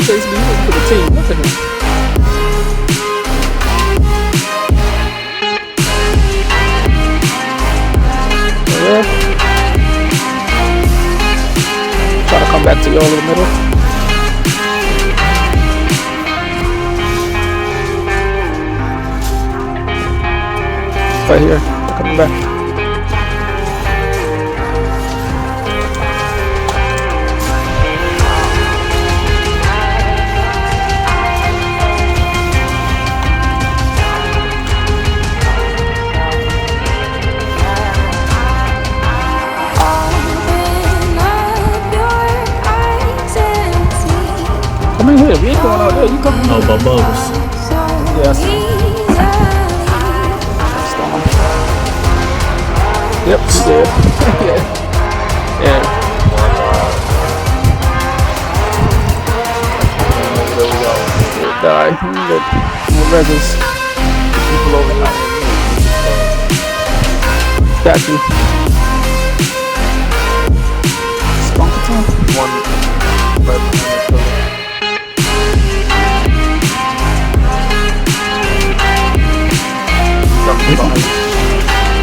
chase me for the team. Look at him. Yeah. Try to come back to y'all in the middle. Right here. Coming back. Come in here. We ain't going out there. You come in here. Oh, but bubbles. Yeah, I see. Yep, he did. Yeah. Yeah. There we go. He'll die. More reses. People over here. Got you. Spunk attack. One right behind the pillar.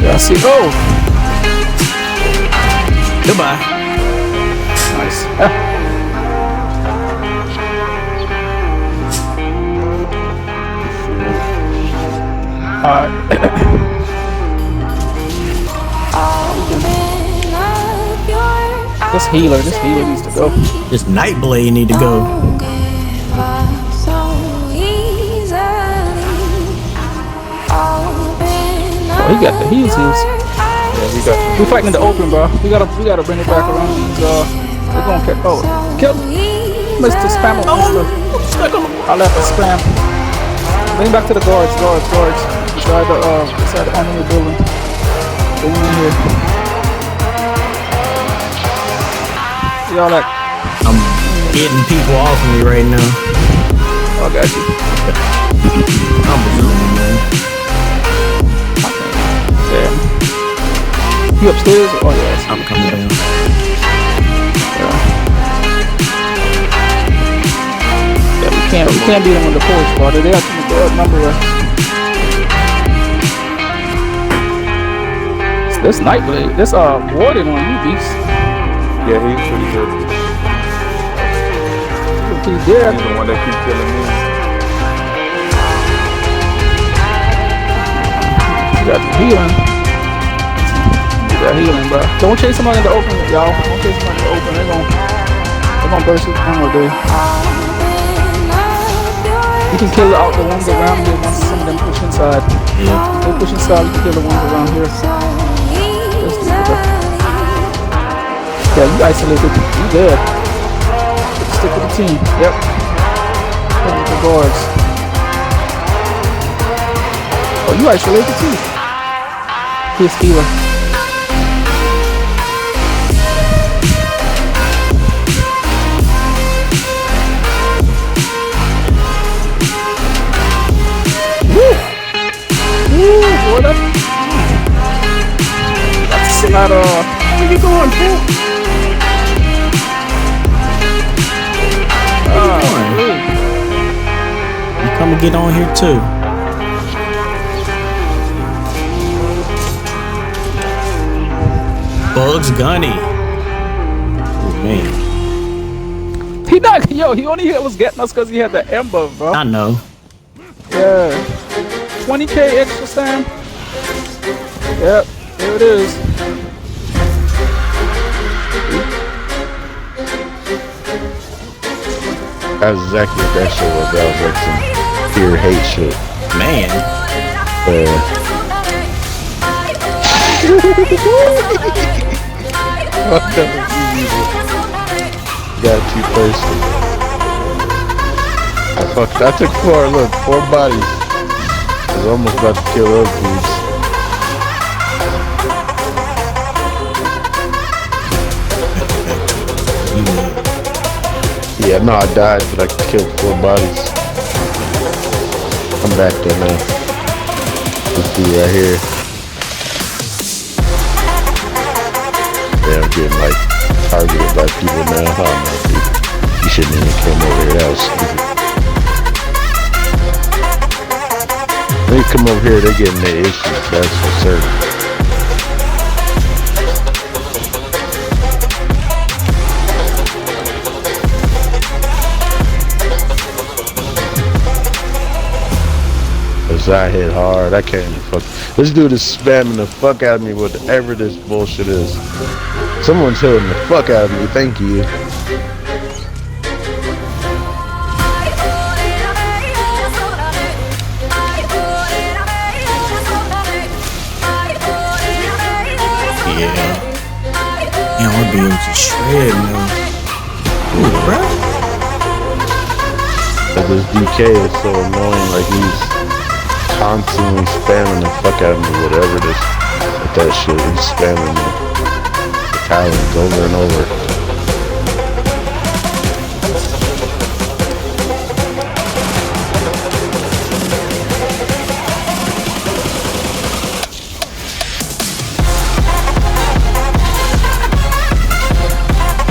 Yeah, I see. Oh! Goodbye. Nice. Alright. This healer needs to go. This Nightblade need to go. Oh, he got the heals. Yeah, we got. We fighting in the open, bro. We gotta bring it back around. They're gonna kill. Oh, kill Mr. Spammer. I'll let the spam. Bring back to the guards. Inside the enemy building. Bring him in here. Y'all like? I'm getting people off of me right now. Oh, I got you. I'm zooming, man. Damn. You upstairs? Oh yes. I'm coming down. Yeah, we can't beat them on the porch, bro. They have to outnumber us. This Nightblade, this warden on you, beast. Yeah, he's pretty good. He's dead. He's the one that keeps killing me. You got the healing. You got healing, bro. Don't chase somebody in the open, y'all. Don't chase somebody in the open. They're gonna burst his armor day. You can kill out the ones around here once some of them push inside. Yeah. They push inside, you can kill the ones around here. Yeah, you isolated. You dead. Stick with the team. Yep. Come with the guards. Oh, you isolated too. Here's healer. Woo! Woo, boy, that's not where you going, fool? You come and get on here too. Bugs Gunny. Oh man. He not, yo, he only was getting us because he had the ember, bro. I know. Yeah. 20k extra Sam. Yep, there it is. That's exactly what that shit was. That was like some fear hate shit. Man. Got you thirsty. I took 4 bodies. I was almost about to kill those dudes. Yeah, no, I died, but I killed 4 bodies. I'm back there now. This dude right here. Yeah, I'm getting like targeted by people now. Huh, man, dude? You shouldn't even came over here. That was stupid. They come over here, they're getting their issues. That's for certain. Cause I hit hard. I can't even fuck. This dude is spamming the fuck out of me with whatever this bullshit is. Someone's hitting the fuck out of me. Thank you. Yeah. Yeah, I'm gonna be able to shred now. Ooh, bro. But this DK is so annoying. Like he's constantly spamming the fuck out of me, whatever this, with that shit. He's spamming the talons over and over.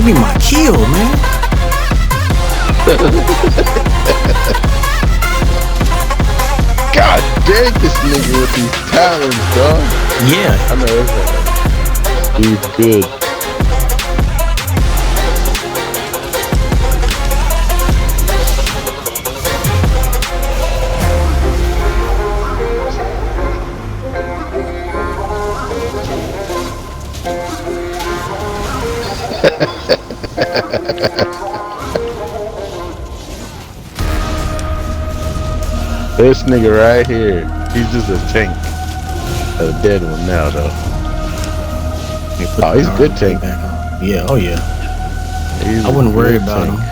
Give me my kill, man. God dang this nigga with these talons, dog. Yeah. I know that. He's good. This nigga right here, he's just a tank. A dead one now, though. Oh, he's a good tank. Yeah, oh yeah. He's I wouldn't a worry good about tank. him.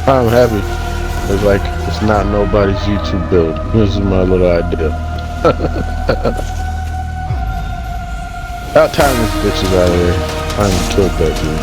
I'm happy. It's like it's not nobody's YouTube build. This is my little idea. About time this bitch is out of here. Time to kill that dude.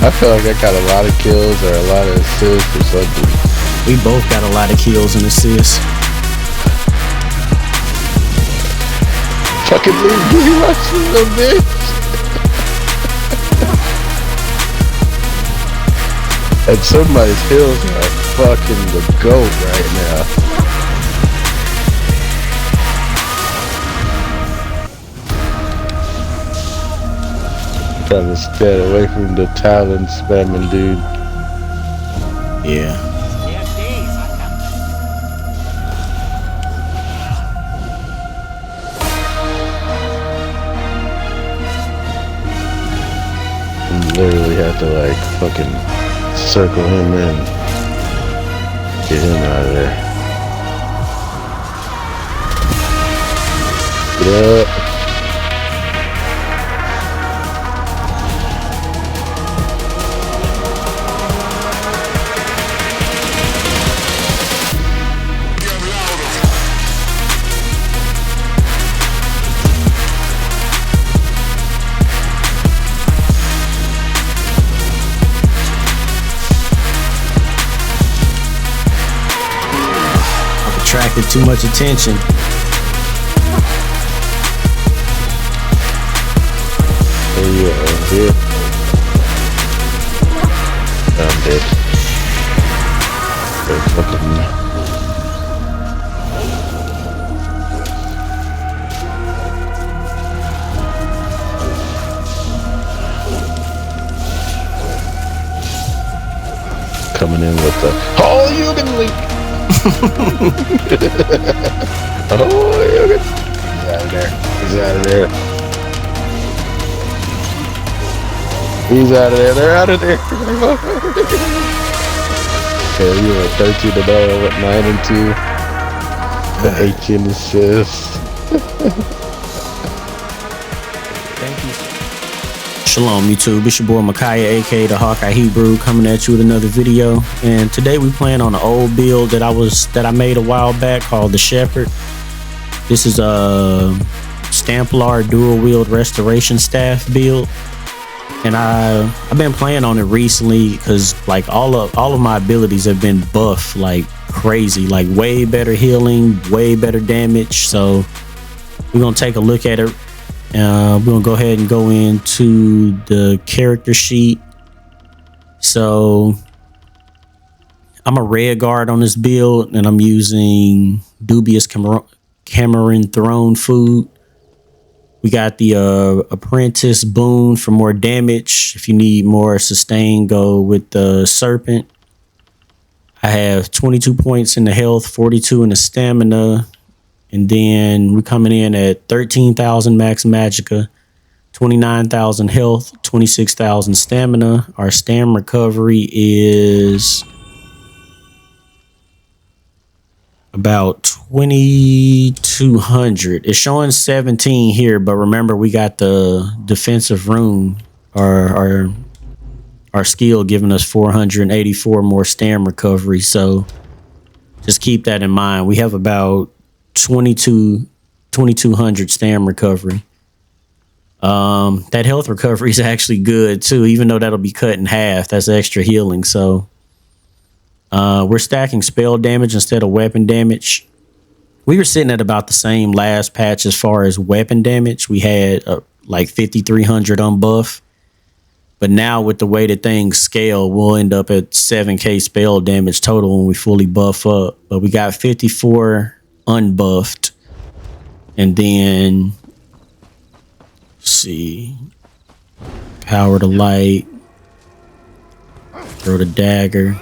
I feel like I got a lot of kills or a lot of assists or something. We both got a lot of kills and assists. Fucking leave me, my little bitch. And somebody's hills are fucking the goat right now. Trying to stay away from the talon spamming dude. Yeah. You literally have to like fucking circle him in. Get him out of there. Get up. attracted too much attention. Oh yeah, I'm dead. I'm dead. They're fucking... coming in with the... Oh, you can leak! Oh, you can... He's out of there. He's out of there. He's out of there. They're out of there. Yeah, you were 13-0 with 9-2. 18 assists. Thank you. Shalom YouTube, it's your boy Micaiah, aka the Hawkeye Hebrew, coming at you with another video. And today we playing on an old build that I made a while back called the Shepherd. This is a Stamplar dual wield restoration staff build. And I've been playing on it recently because like all of my abilities have been buffed like crazy, like way better healing, way better damage. So we're gonna take a look at it. We're gonna go ahead and go into the character sheet. So I'm a red guard on this build, and I'm using dubious Cameron Throne food. We got the apprentice boon for more damage. If you need more sustain, go with the serpent. I have 22 points in the health, 42 in the stamina. And then we're coming in at 13,000 max magicka, 29,000 health, 26,000 stamina. Our stam recovery is about 2,200. It's showing 17 here, but remember we got the defensive rune, our skill giving us 484 more stam recovery. So just keep that in mind. We have about 2,200 stam recovery. That health recovery is actually good too, even though that'll be cut in half. That's extra healing. So we're stacking spell damage instead of weapon damage. We were sitting at about the same last patch as far as weapon damage. We had like 5,300 on buff. But now with the way that things scale, we'll end up at 7k spell damage total when we fully buff up. But we got 54 unbuffed. And then, let's see, power to light, throw the dagger.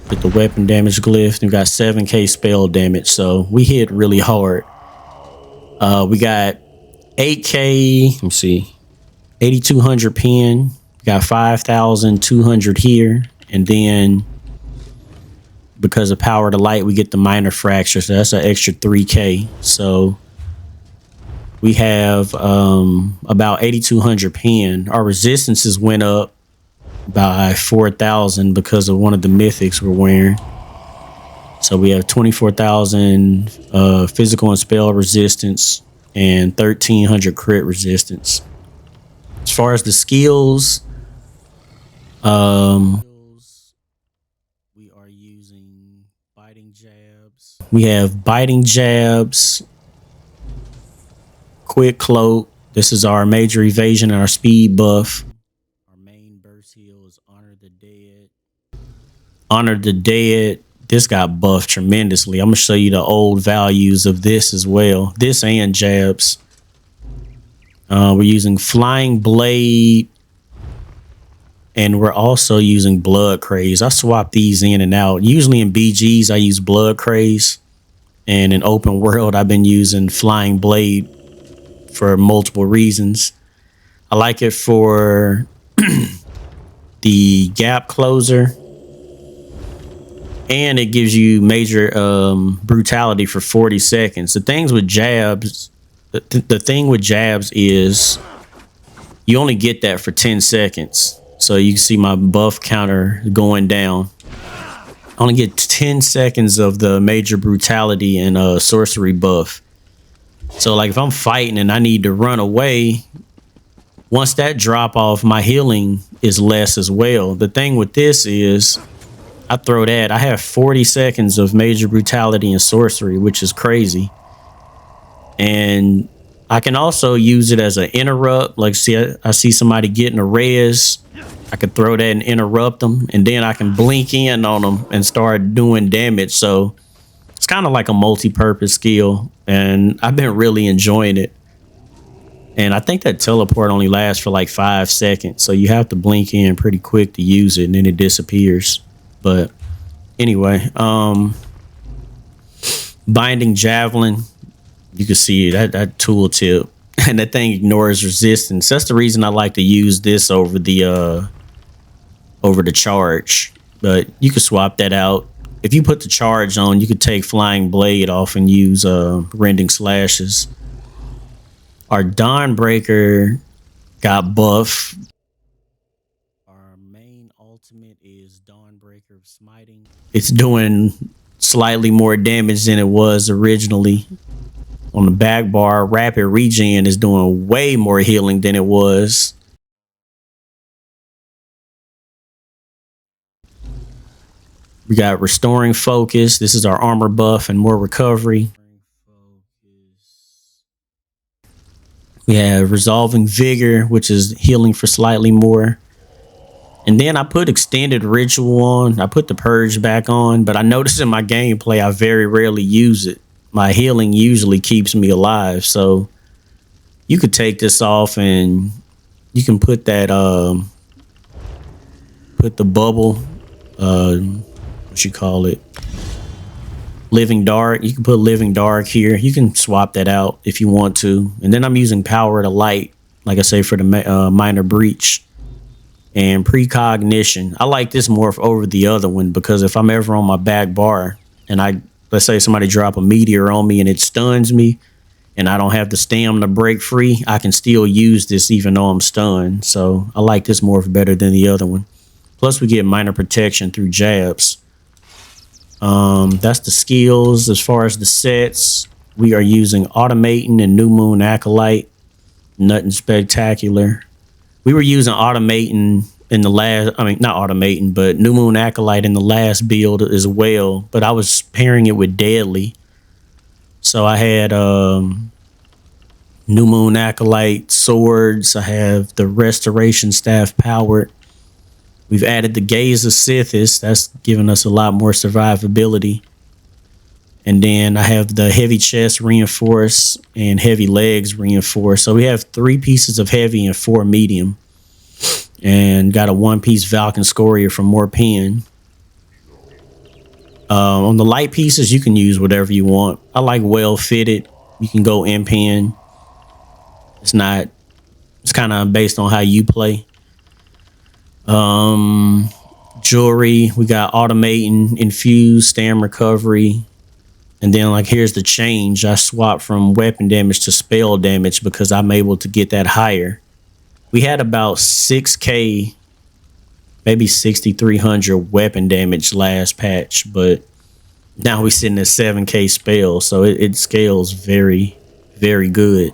With the weapon damage glyph, we got 7k spell damage, so we hit really hard. We got 8k, let me see, 8,200 pin, we got 5,200 here, and then because of power to light, we get the minor fracture, so that's an extra 3k. So we have about 8,200 pin. Our resistances went up by 4,000 because of one of the mythics we're wearing. So we have 24,000 physical and spell resistance and 1,300 crit resistance. As far as the skills, we are using biting jabs. We have biting jabs, quick cloak. This is our major evasion and our speed buff. Heal is honor the dead. Honor the dead. This got buffed tremendously. I'm gonna show you the old values of this as well. This and jabs. We're using flying blade, and we're also using blood craze. I swap these in and out. Usually in BGs I use blood craze, and in open world I've been using flying blade for multiple reasons. I like it for the gap closer, and it gives you major brutality for 40 seconds. The thing with jabs is you only get that for 10 seconds. So you can see my buff counter going down. I only get 10 seconds of the major brutality and sorcery buff. So like if I'm fighting and I need to run away, once that drop off, my healing is less as well. The thing with this is I throw that. I have 40 seconds of major brutality and sorcery, which is crazy. And I can also use it as an interrupt. Like, see, I see somebody getting a res. I could throw that and interrupt them. And then I can blink in on them and start doing damage. So it's kind of like a multi-purpose skill. And I've been really enjoying it. And I think that teleport only lasts for like 5 seconds. So you have to blink in pretty quick to use it, and then it disappears. But anyway, binding javelin. You can see that tooltip, and that thing ignores resistance. That's the reason I like to use this over the charge. But you can swap that out. If you put the charge on, you could take flying blade off and use rending slashes. Our Dawnbreaker got buff. Our main ultimate is Dawnbreaker of Smiting. It's doing slightly more damage than it was originally. On the back bar, Rapid Regen is doing way more healing than it was. We got Restoring Focus. This is our armor buff and more recovery. We have Resolving Vigor, which is healing for slightly more. And then I put Extended Ritual on. I put the Purge back on, but I noticed in my gameplay I very rarely use it. My healing usually keeps me alive, so you could take this off and you can put that put the bubble, what you call it, Living Dark. You can put Living Dark here. You can swap that out if you want to. And then I'm using Power to Light, like I say, for the Minor Breach and Precognition. I like this more over the other one because if I'm ever on my back bar and let's say somebody drop a meteor on me and it stuns me and I don't have the stamina to break free, I can still use this even though I'm stunned. So I like this more better than the other one. Plus we get minor protection through jabs. That's the skills. As far as the sets, we are using Automating and New Moon Acolyte. Nothing spectacular. We were using Automating in the last, not Automating, but New Moon Acolyte in the last build as well. But I was pairing it with Deadly. So I had New Moon Acolyte swords. I have the Restoration Staff powered. We've added the Gaze of Sithis. That's giving us a lot more survivability. And then I have the Heavy Chest reinforced and Heavy Legs reinforced. So we have 3 pieces of heavy and 4 medium. And got a 1-piece Valken Scoria from Morpen. On the light pieces, you can use whatever you want. I like well fitted. You can go in-pen. It's kind of based on how you play. Jewelry, we got Automating, Infused, Stam Recovery. And then like here's the change. I swapped from weapon damage to spell damage because I'm able to get that higher. We had about 6K, maybe 6,300 weapon damage last patch, but now we're sitting at 7K spell, so it scales very, very good.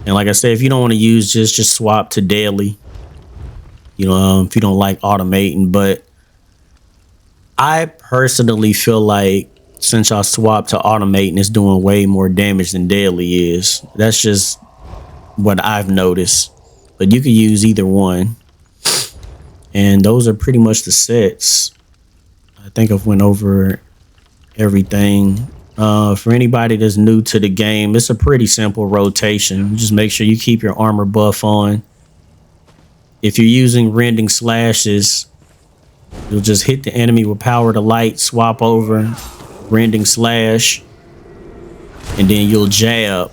And like I said, if you don't want to use just swap to daily. You know, if you don't like Automating, but I personally feel like since I swapped to Automating, it's doing way more damage than daily is. That's just what I've noticed. But you can use either one. And those are pretty much the sets. I think I've went over everything. For anybody that's new to the game, it's a pretty simple rotation. Just make sure you keep your armor buff on. If you're using rending slashes, you'll just hit the enemy with Power to Light, swap over, rending slash, and then you'll jab.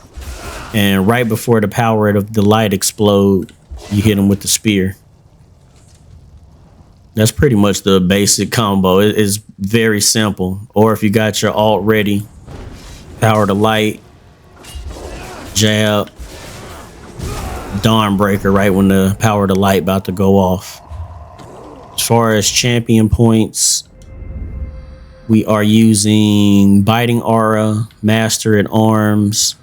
And right before the power of the light explode, you hit them with the spear. That's pretty much the basic combo. It is very simple. Or if you got your alt ready, Power to Light, jab, Dawnbreaker right when the Power to Light about to go off. As far as champion points, we are using Biting Aura, Master at Arms,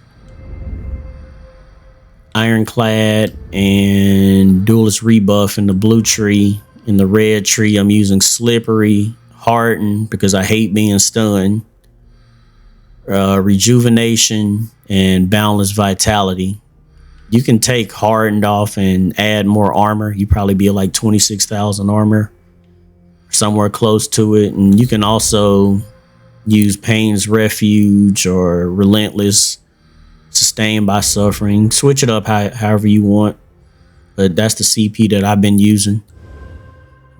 Ironclad, and Duelist Rebuff in the blue tree. In the red tree, I'm using Slippery, Harden, because I hate being stunned, Rejuvenation, and Boundless Vitality. You can take Hardened off and add more armor. You probably be at like 26,000 armor, somewhere close to it. And you can also use Pain's Refuge or Relentless, Sustained by Suffering. Switch it up however you want, but that's the CP that I've been using.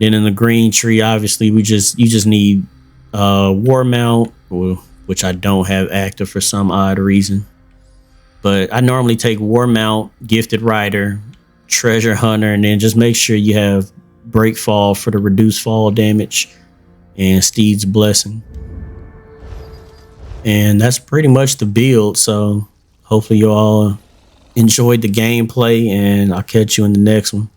Then in the green tree, obviously, you just need War Mount, which I don't have active for some odd reason. But I normally take War Mount, Gifted Rider, Treasure Hunter, and then just make sure you have Break Fall for the reduced fall damage and Steed's Blessing. And that's pretty much the build. So hopefully you all enjoyed the gameplay, and I'll catch you in the next one.